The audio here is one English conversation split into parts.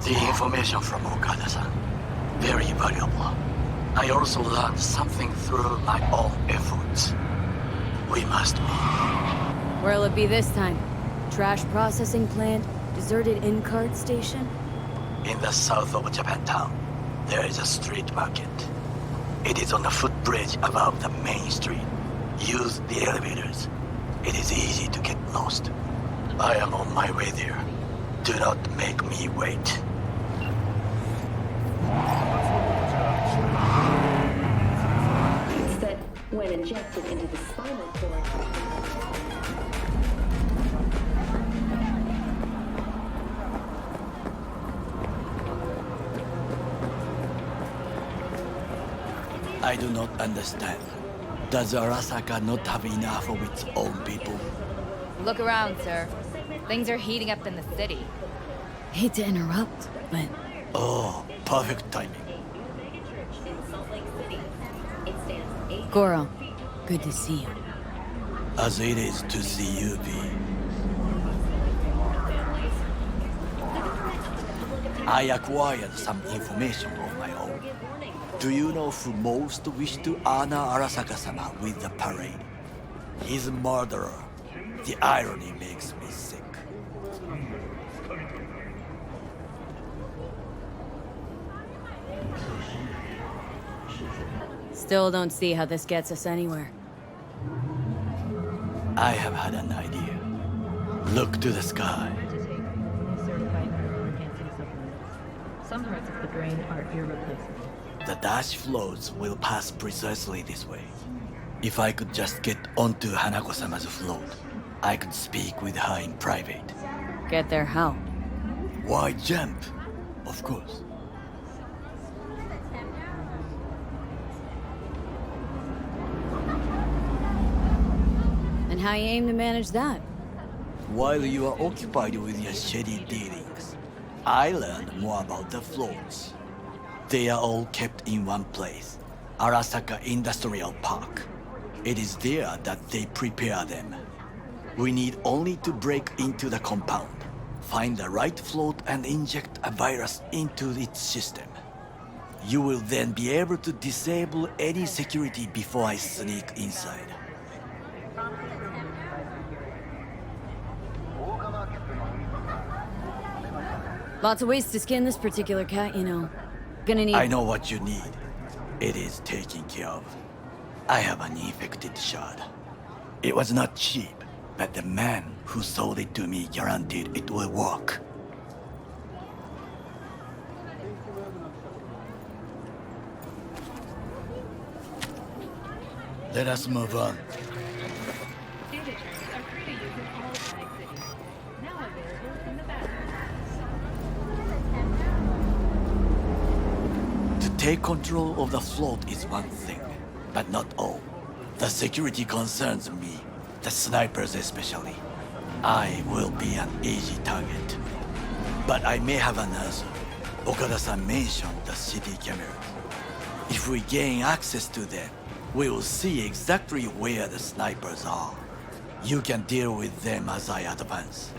The information from Okada-san, very valuable. I also learned something through my own efforts. We must be. Where'll it be this time? Trash processing plant? Deserted in-cart station? In the south of Japantown, there is a street market. It is on a footbridge above the main street. Use the elevators. It is easy to get lost. I am on my way there. Do not make me wait. That when injected into the spinal cord. I do not understand. Does Arasaka not have enough of its own people? Look around, sir. Things are heating up in the city. Hate to interrupt, but Oh, perfect timing. Goro, good to see you. As it is to see you, V. I acquired some information of my own. Do you know who most wished to honor Arasaka-sama with the parade? His murderer. The irony makes me sick. Still don't see how this gets us anywhere. I have had an idea. Look to the sky. Some parts of the drain are irreplaceable. The dash floats will pass precisely this way. If I could just get onto Hanako-sama's float, I could speak with her in private. Get there how? Why jump? Of course. And how you aim to manage that? While you are occupied with your shady dealings, I learned more about the floats. They are all kept in one place, Arasaka Industrial Park. It is there that they prepare them. We need only to break into the compound, find the right float and inject a virus into its system. You will then be able to disable any security before I sneak inside. Lots of ways to skin this particular cat, you know. Gonna need... I know what you need. It is taken care of. I have an infected shard. It was not cheap, but the man who sold it to me guaranteed it will work. Let us move on. To take control of the float is one thing, but not all. The security concerns me, the snipers especially. I will be an easy target. But I may have an answer. Okada-san mentioned the city cameras. If we gain access to them, we will see exactly where the snipers are. You can deal with them as I advance.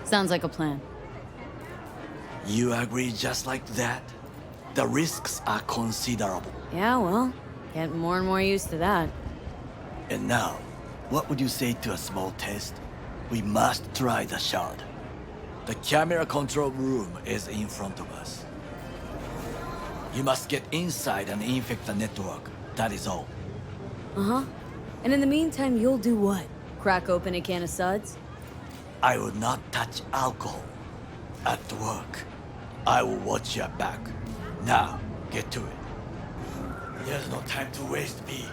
Sounds like a plan. You agree just like that? The risks are considerable. Yeah, well, getting more and more used to that. And now, what would you say to a small test? We must try the shard. The camera control room is in front of us. You must get inside and infect the network. That is all. Uh-huh. And in the meantime, you'll do what? Crack open a can of suds? I will not touch alcohol. At work, I will watch your back. Now, get to it. There's no time to waste, B.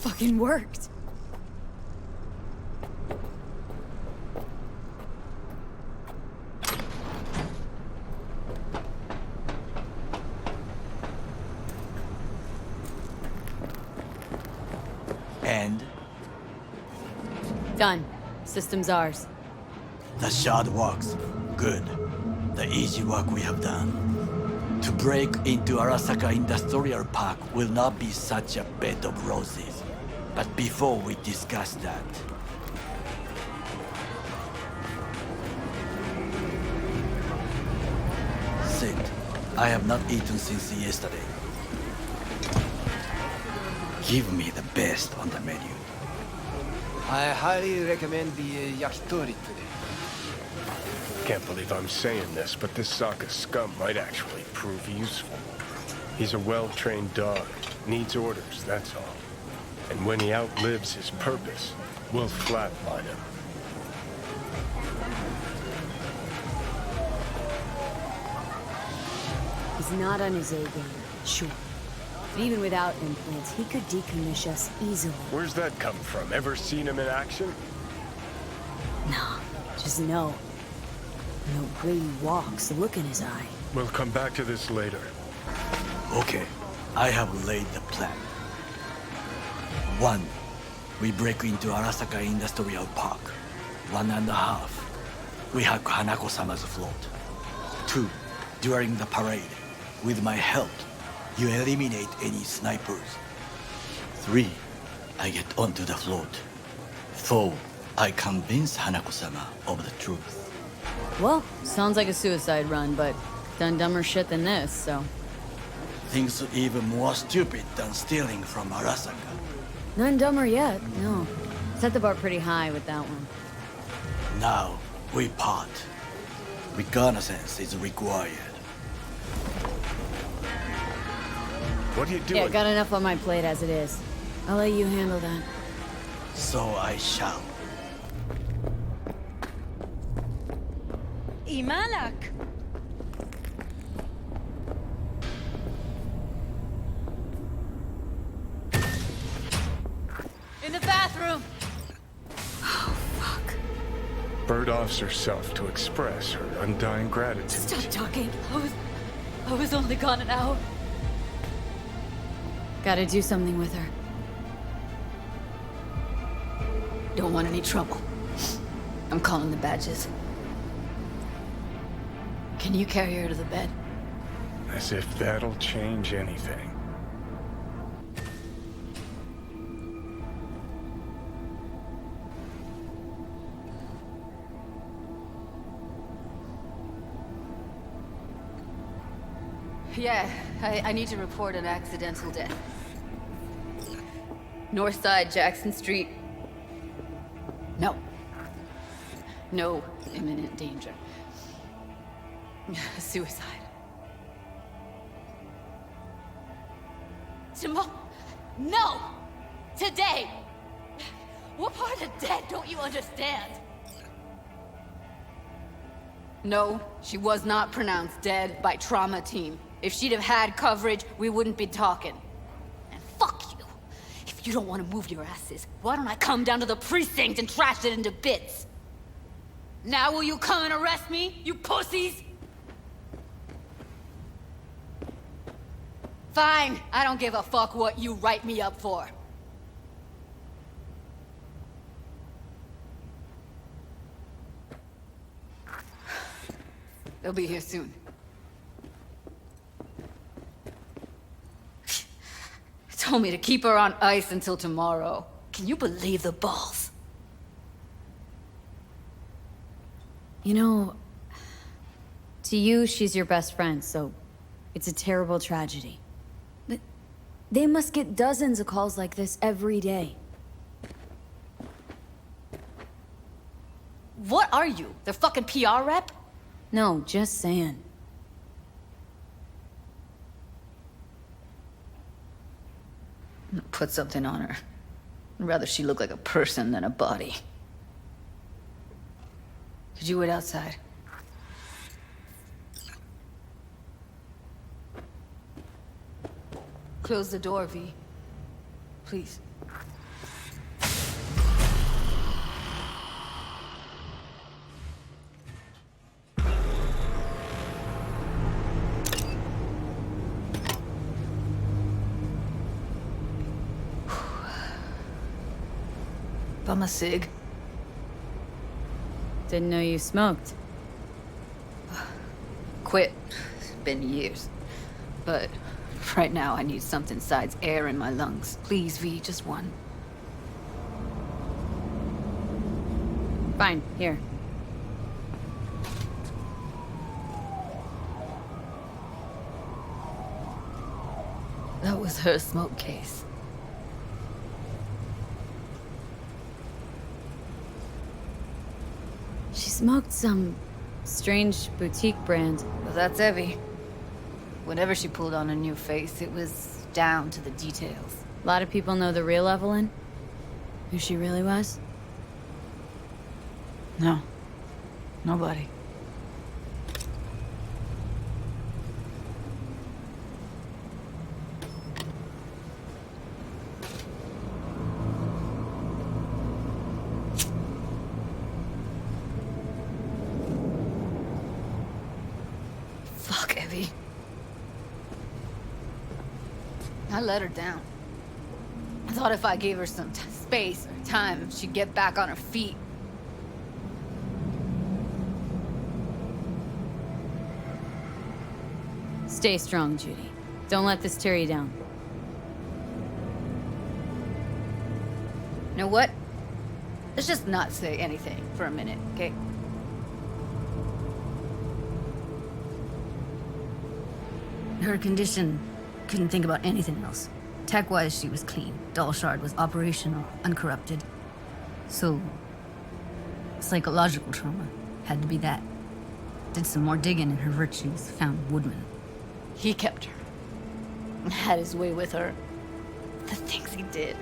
Fucking worked. Done. System's ours. The shard works. Good. The easy work we have done. To break into Arasaka Industrial Park will not be such a bed of roses. But before we discuss that, Sid, I have not eaten since yesterday. Give me the best on the menu. I highly recommend the yakitori today. Can't believe I'm saying this, but this Sokka scum might actually prove useful. He's a well-trained dog. Needs orders, that's all. And when he outlives his purpose, we'll flatline him. He's not on his A game, sure. But even without implants, he could decommission us easily. Where's that come from? Ever seen him in action? Nah, just no. The way he walks, the look in his eye. We'll come back to this later. Okay, I have laid the plan. 1. We break into Arasaka Industrial Park. 1.5. We hack Hanako-sama's float. 2. During the parade, with my help, you eliminate any snipers. 3. I get onto the float. 4. I convince Hanako-sama of the truth. Well, sounds like a suicide run, but done dumber shit than this, so... Things even more stupid than stealing from Arasaka. None dumber yet, no. Set the bar pretty high with that one. Now, we part. Reconnaissance is required. What are you doing? Yeah, got enough on my plate as it is. I'll let you handle that. So I shall. Imalak! In the bathroom! Oh, fuck. Bird offs herself to express her undying gratitude. Stop talking. I was only gone an hour. Gotta do something with her. Don't want any trouble. I'm calling the badges. Can you carry her to the bed? As if that'll change anything. Yeah, I need to report an accidental death. North side, Jackson Street. No. No imminent danger. Suicide. Tomorrow? No! Today! What part of dead don't you understand? No, she was not pronounced dead by trauma team. If she'd have had coverage, we wouldn't be talking. And fuck you. If you don't want to move your asses, why don't I come down to the precinct and trash it into bits? Now will you come and arrest me, you pussies? Fine, I don't give a fuck what you write me up for. They'll be here soon. Told me to keep her on ice until tomorrow. Can you believe the balls? You know, to you, she's your best friend, so it's a terrible tragedy. But they must get dozens of calls like this every day. What are you? Their fucking PR rep? No, just saying. Put something on her. I'd rather she look like a person than a body. Could you wait outside? Close the door, V. Please. Bum a cig. Didn't know you smoked. Quit. It's been years. But right now I need something besides air in my lungs. Please, V, just one. Fine, here. That was her smoke case. She smoked some strange boutique brand. Well, that's Evie. Whenever she pulled on a new face, it was down to the details. A lot of people know the real Evelyn. Who she really was. No. Nobody. Fuck, Evie. I let her down. I thought if I gave her some space or time, she'd get back on her feet. Stay strong, Judy. Don't let this tear you down. You know what? Let's just not say anything for a minute, okay? Her condition, couldn't think about anything else. Tech-wise, she was clean. Doll Shard was operational, uncorrupted. So, psychological trauma had to be that. Did some more digging in her virtues, found Woodman. He kept her. Had his way with her. The things he did.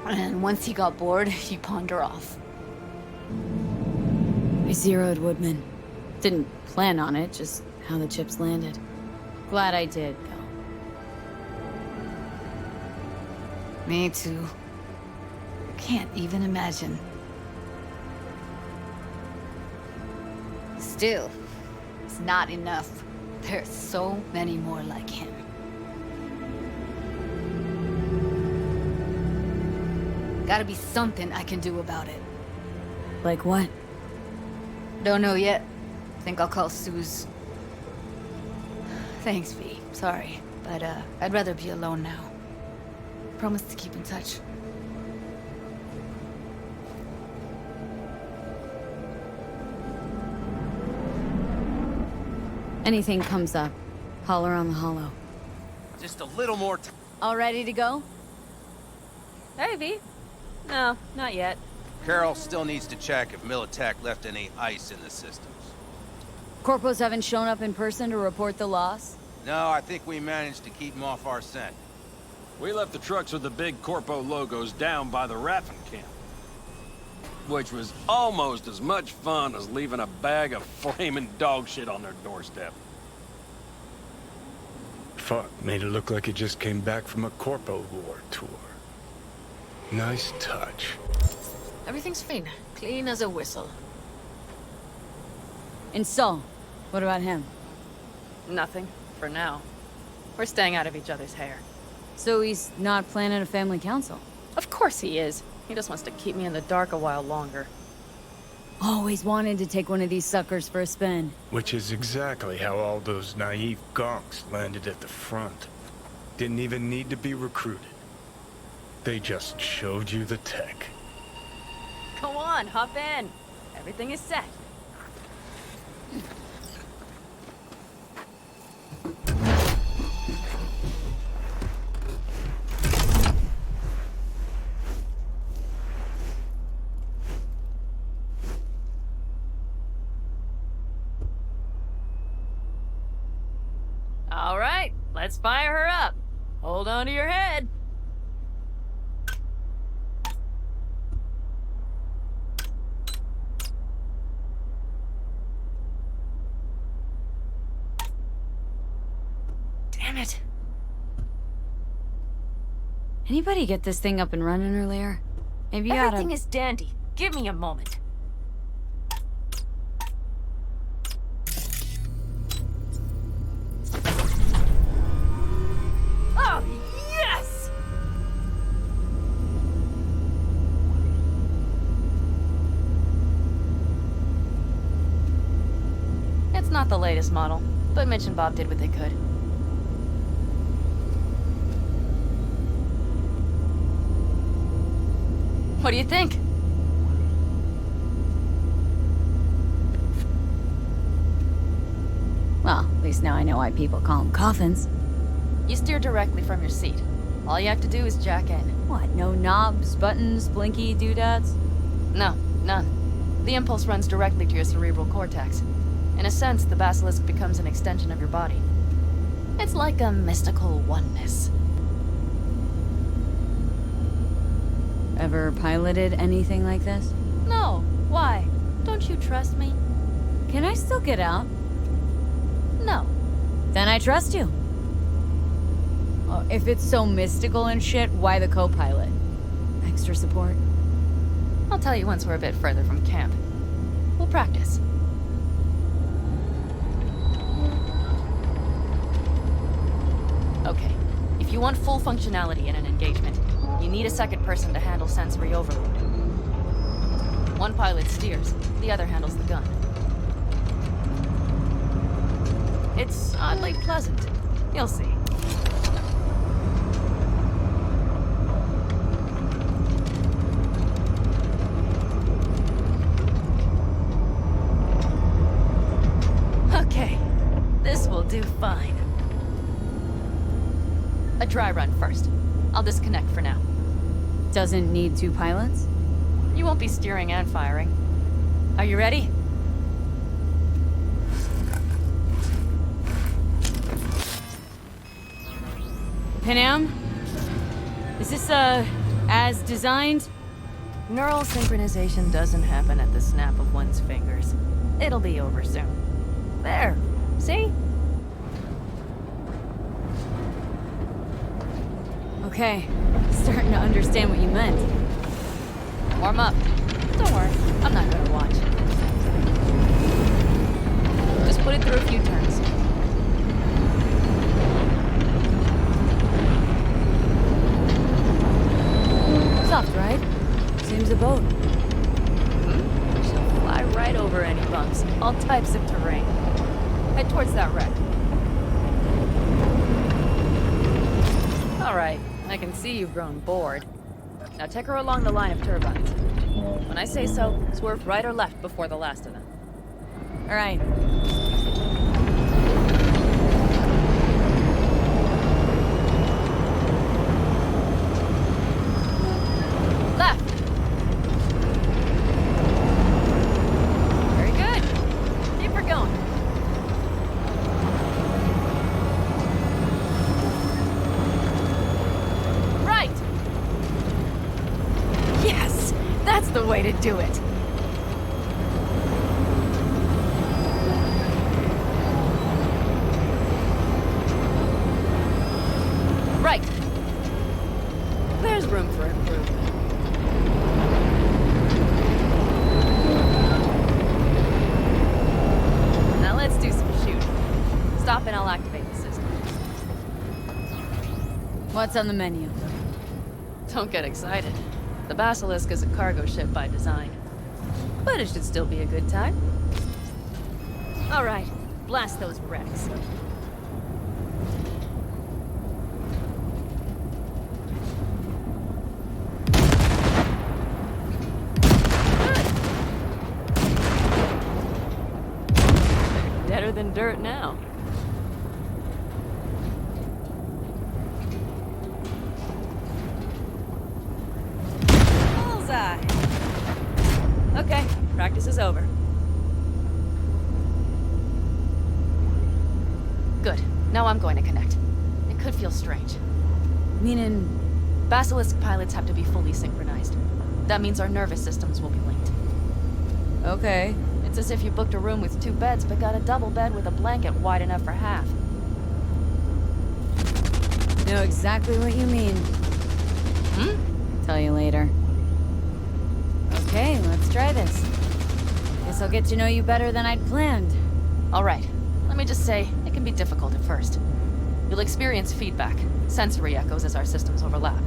And once he got bored, he pawned her off. I zeroed Woodman. Didn't plan on it, just how the chips landed. Glad I did, though. Me too. Can't even imagine. Still, it's not enough. There's so many more like him. Gotta be something I can do about it. Like what? Don't know yet. Think I'll call Suze. Thanks, V. Sorry, but I'd rather be alone now. Promise to keep in touch. Anything comes up, holler on the hollow. Just a little more time. All ready to go? Hey, V. No, not yet. Carol still needs to check if Militech left any ice in the systems. Corpos haven't shown up in person to report the loss? No, I think we managed to keep them off our scent. We left the trucks with the big Corpo logos down by the Raffin camp. Which was almost as much fun as leaving a bag of flaming dog shit on their doorstep. Fuck, made it look like he just came back from a Corpo War tour. Nice touch. Everything's fine. Clean as a whistle. And Saul, what about him? Nothing, for now. We're staying out of each other's hair. So he's not planning a family council? Of course he is. He just wants to keep me in the dark a while longer. Always wanted to take one of these suckers for a spin. Which is exactly how all those naive gonks landed at the front. Didn't even need to be recruited. They just showed you the tech. Go on, hop in. Everything is set. All right, let's fire her up. Hold on to your head. Damn it. Anybody get this thing up and running earlier? Maybe you oughta... Everything is dandy. Give me a moment. Oh, yes! It's not the latest model, but Mitch and Bob did what they could. What do you think? Well, at least now I know why people call them coffins. You steer directly from your seat. All you have to do is jack in. What, no knobs, buttons, blinky doodads? No, none. The impulse runs directly to your cerebral cortex. In a sense, the basilisk becomes an extension of your body. It's like a mystical oneness. Ever piloted anything like this? No, why? Don't you trust me? Can I still get out? No. Then I trust you. Well, if it's so mystical and shit, why the co-pilot? Extra support? I'll tell you once we're a bit further from camp. We'll practice. Okay, if you want full functionality in an engagement, you need a second person to handle sensory overload. One pilot steers, the other handles the gun. It's oddly pleasant. You'll see. Okay, this will do fine. A dry run first. I'll disconnect for now. Doesn't need two pilots? You won't be steering and firing. Are you ready? Panam? Is this, as designed? Neural synchronization doesn't happen at the snap of one's fingers. It'll be over soon. There. See? Okay, starting to understand what you meant. Warm up. Don't worry, I'm not gonna watch. Just put it through a few turns. Soft, right? Seems a boat. She'll fly right over any bumps, all types of terrain. Head towards that wreck. All right, I can see you've grown bored. Now take her along the line of turbines. When I say so, swerve right or left before the last of them. All right. Left! Very good. Keep her going. Right! Yes! That's the way to do it! Right! There's room for improvement. Now let's do some shooting. Stop and I'll activate the system. What's on the menu? Don't get excited. The Basilisk is a cargo ship by design. But it should still be a good time. All right, blast those wrecks. Good. Deader than dirt now. Bullseye. Okay, practice is over. Good. Now I'm going to connect. It could feel strange. Meaning, Basilisk pilots have to be fully synchronized. That means our nervous systems will be linked. okay. It's as if you booked a room with 2 beds, but got a double bed with a blanket wide enough for half. Know exactly what you mean. Tell you later. Okay, let's try this. Guess I'll get to know you better than I'd planned. All right. Let me just say, it can be difficult at first. You'll experience feedback, sensory echoes as our systems overlap.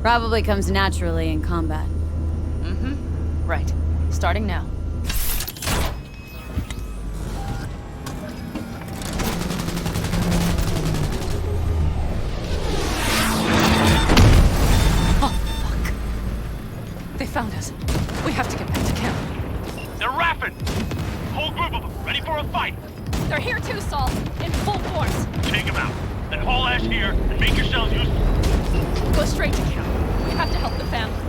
Probably comes naturally in combat. Right. Starting now. They're here too, Saul. In full force. Take them out. Then haul ass here and make yourselves useful. Go straight to camp. We have to help the family.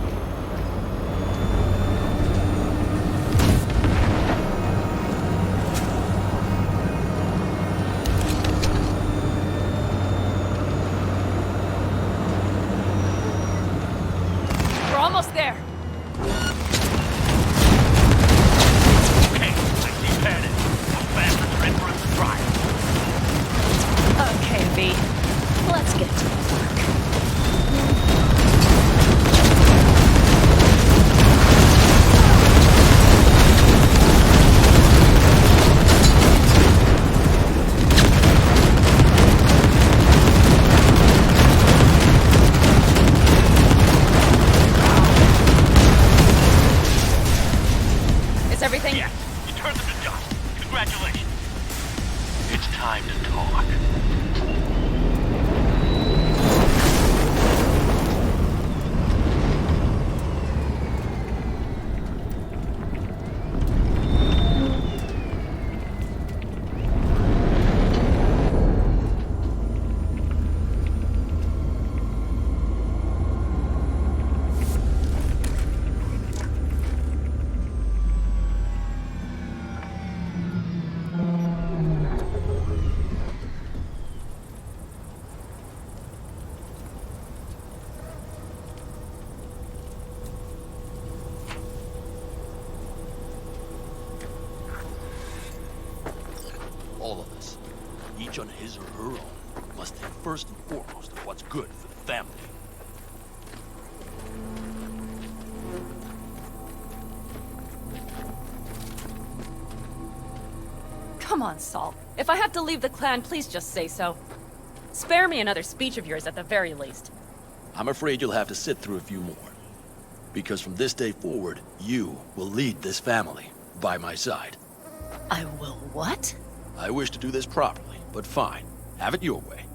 We're almost there. Okay, I see padded. Those bastards are in for a surprise. Okay, V. Let's get to work. Is everything? Yes, you turned them to dust. Congratulations. It's time to talk. All of us, each on his or her own, must think first and foremost of what's good for the family. Come on, Saul. If I have to leave the clan, please just say so. Spare me another speech of yours at the very least. I'm afraid you'll have to sit through a few more. Because from this day forward, you will lead this family by my side. I will what? I wish to do this properly, but fine. Have it your way.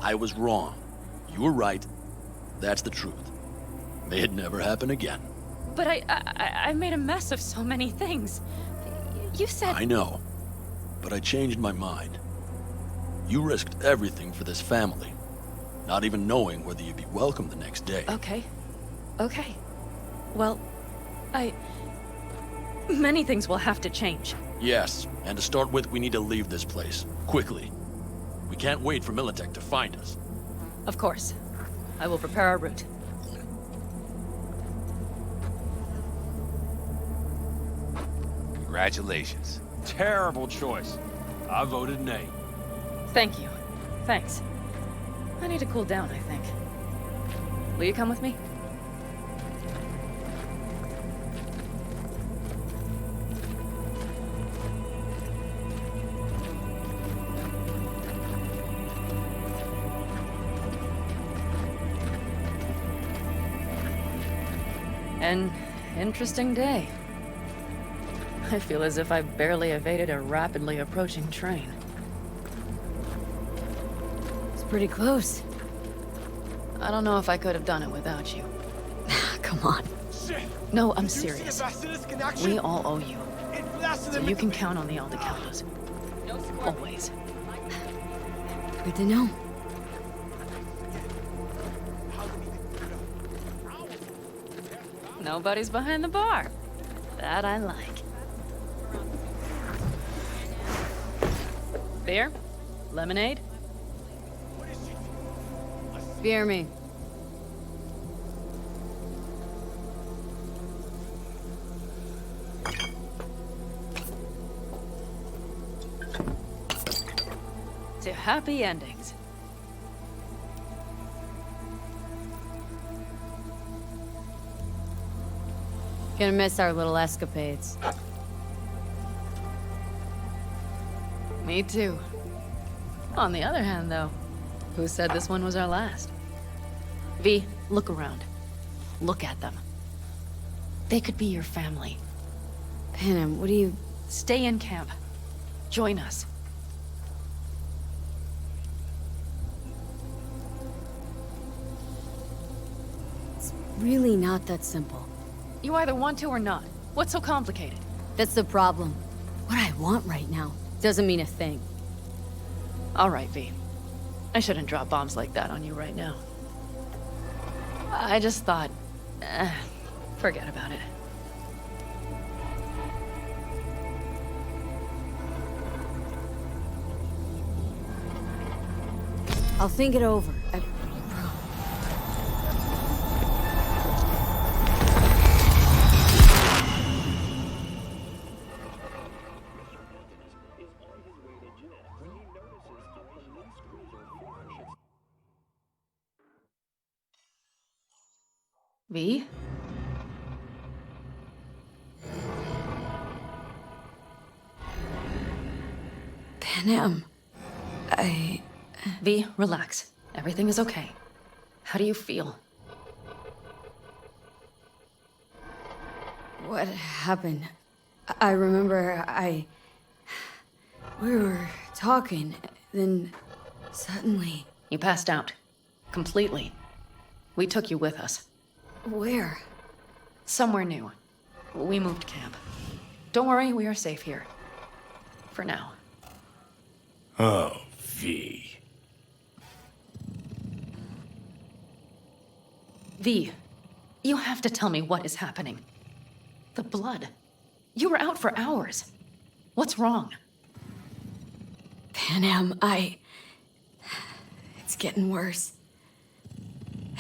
I was wrong. You were right. That's the truth. May it never happen again. But I made a mess of so many things. You said... I know. But I changed my mind. You risked everything for this family, not even knowing whether you'd be welcome the next day. Okay. Okay. Well, many things will have to change. Yes, and to start with, we need to leave this place. Quickly. We can't wait for Militech to find us. Of course. I will prepare our route. Congratulations. Terrible choice. I voted nay. Thank you. Thanks. I need to cool down, I think. Will you come with me? An interesting day. I feel as if I barely evaded a rapidly approaching train. It's pretty close. I don't know if I could have done it without you. Come on. No, I'm serious. We all owe you. So you can count on the Aldecaldos. Always. Good to know. Nobody's behind the bar. That I like. Beer? Lemonade? Beer me. To happy endings. Gonna miss our little escapades. Me too. On the other hand, though, who said this one was our last? V, look around. Look at them. They could be your family. Panem, what do you... Stay in camp. Join us. It's really not that simple. You either want to or not. What's so complicated? That's the problem. What I want right now, doesn't mean a thing. All right, V. I shouldn't drop bombs like that on you right now. I just thought, forget about it. I'll think it over. V? Panam, V, relax. Everything is okay. How do you feel? what happened? I remember we were talking, then suddenly... You passed out. Completely. We took you with us. Where? Somewhere new. We moved camp. Don't worry, we are safe here. For now. Oh, V. V, you have to tell me what is happening. The blood. You were out for hours. What's wrong? Panam, it's getting worse.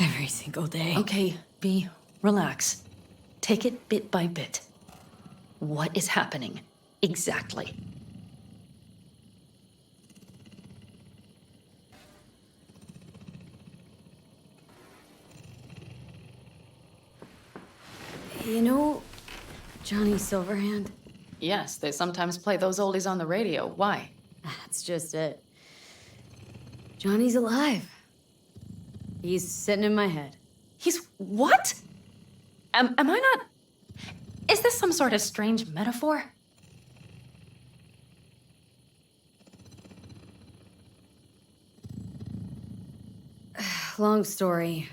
Every single day. Okay, V, relax. Take it bit by bit. What is happening? Exactly. You know Johnny Silverhand? Yes, they sometimes play those oldies on the radio. Why? That's just it. Johnny's alive. He's sitting in my head. He's what? Am I not... Is this some sort of strange metaphor? Long story.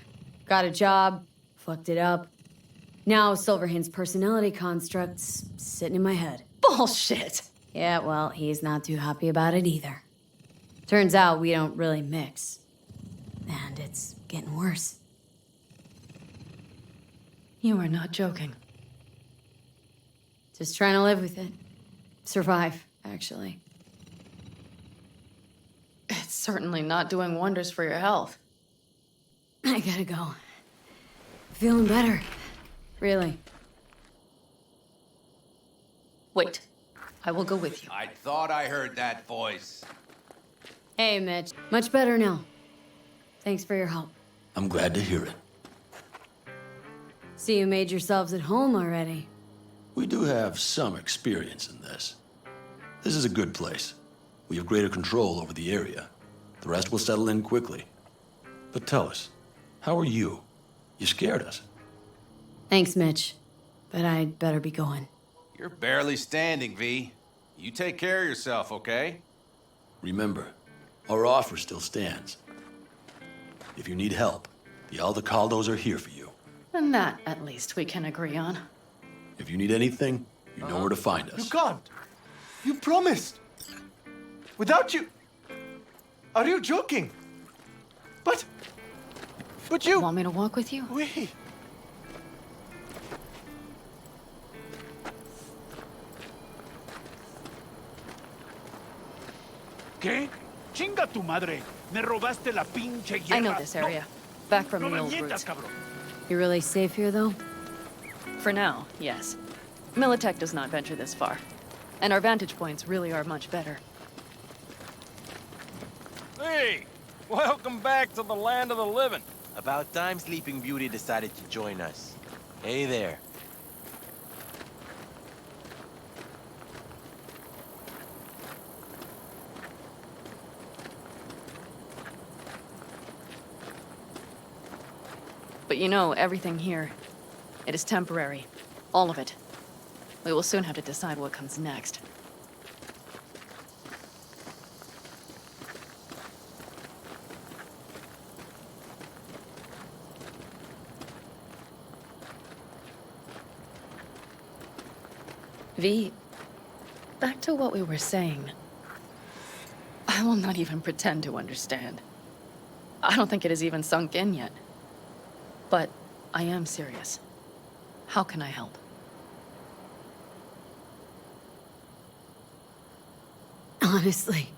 Got a job, fucked it up. Now Silverhand's personality construct's sitting in my head. Bullshit! Yeah, well, he's not too happy about it either. Turns out we don't really mix. And it's getting worse. You are not joking. Just trying to live with it. Survive, actually. It's certainly not doing wonders for your health. I gotta go. Feeling better. Really. Wait. I will go with you. I thought I heard that voice. Hey, Mitch. Much better now. Thanks for your help. I'm glad to hear it. See, you made yourselves at home already. We do have some experience in this. This is a good place. We have greater control over the area. The rest will settle in quickly. But tell us, how are you? You scared us. Thanks, Mitch. But I'd better be going. You're barely standing, V. You take care of yourself, okay? Remember, our offer still stands. If you need help, the Aldecaldos are here for you. And that, at least, we can agree on. If you need anything, you know where to find us. You can't. You promised. Without you... Are you joking? But you... Want me to walk with you? Wait. ¿Qué? Chinga tu madre. Me robaste la pinche guerra. I know this area. Back from No the me old mientas, roots. cabrón. You really safe here, though? For now, yes. Militech does not venture this far. And our vantage points really are much better. Hey, welcome back to the land of the living. About time Sleeping Beauty decided to join us. Hey there. But you know, everything here, it is temporary. All of it. We will soon have to decide what comes next. V, back to what we were saying. I will not even pretend to understand. I don't think it has even sunk in yet. But I am serious. How can I help? Honestly,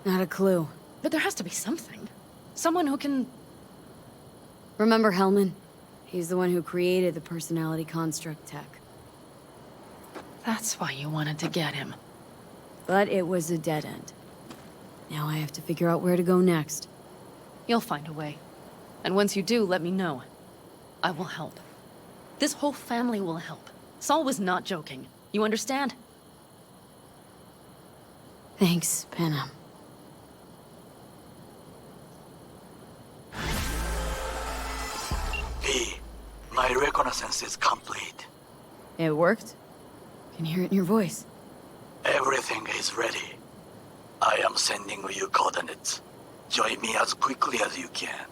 not a clue. But there has to be something. Someone who can... Remember Hellman? He's the one who created the personality construct tech. That's why you wanted to get him. But it was a dead end. Now I have to figure out where to go next. You'll find a way. And once you do, let me know. I will help. This whole family will help. Saul was not joking. You understand? Thanks, Panam. V, my reconnaissance is complete. It worked? Can hear it in your voice. Everything is ready. I am sending you coordinates. Join me as quickly as you can.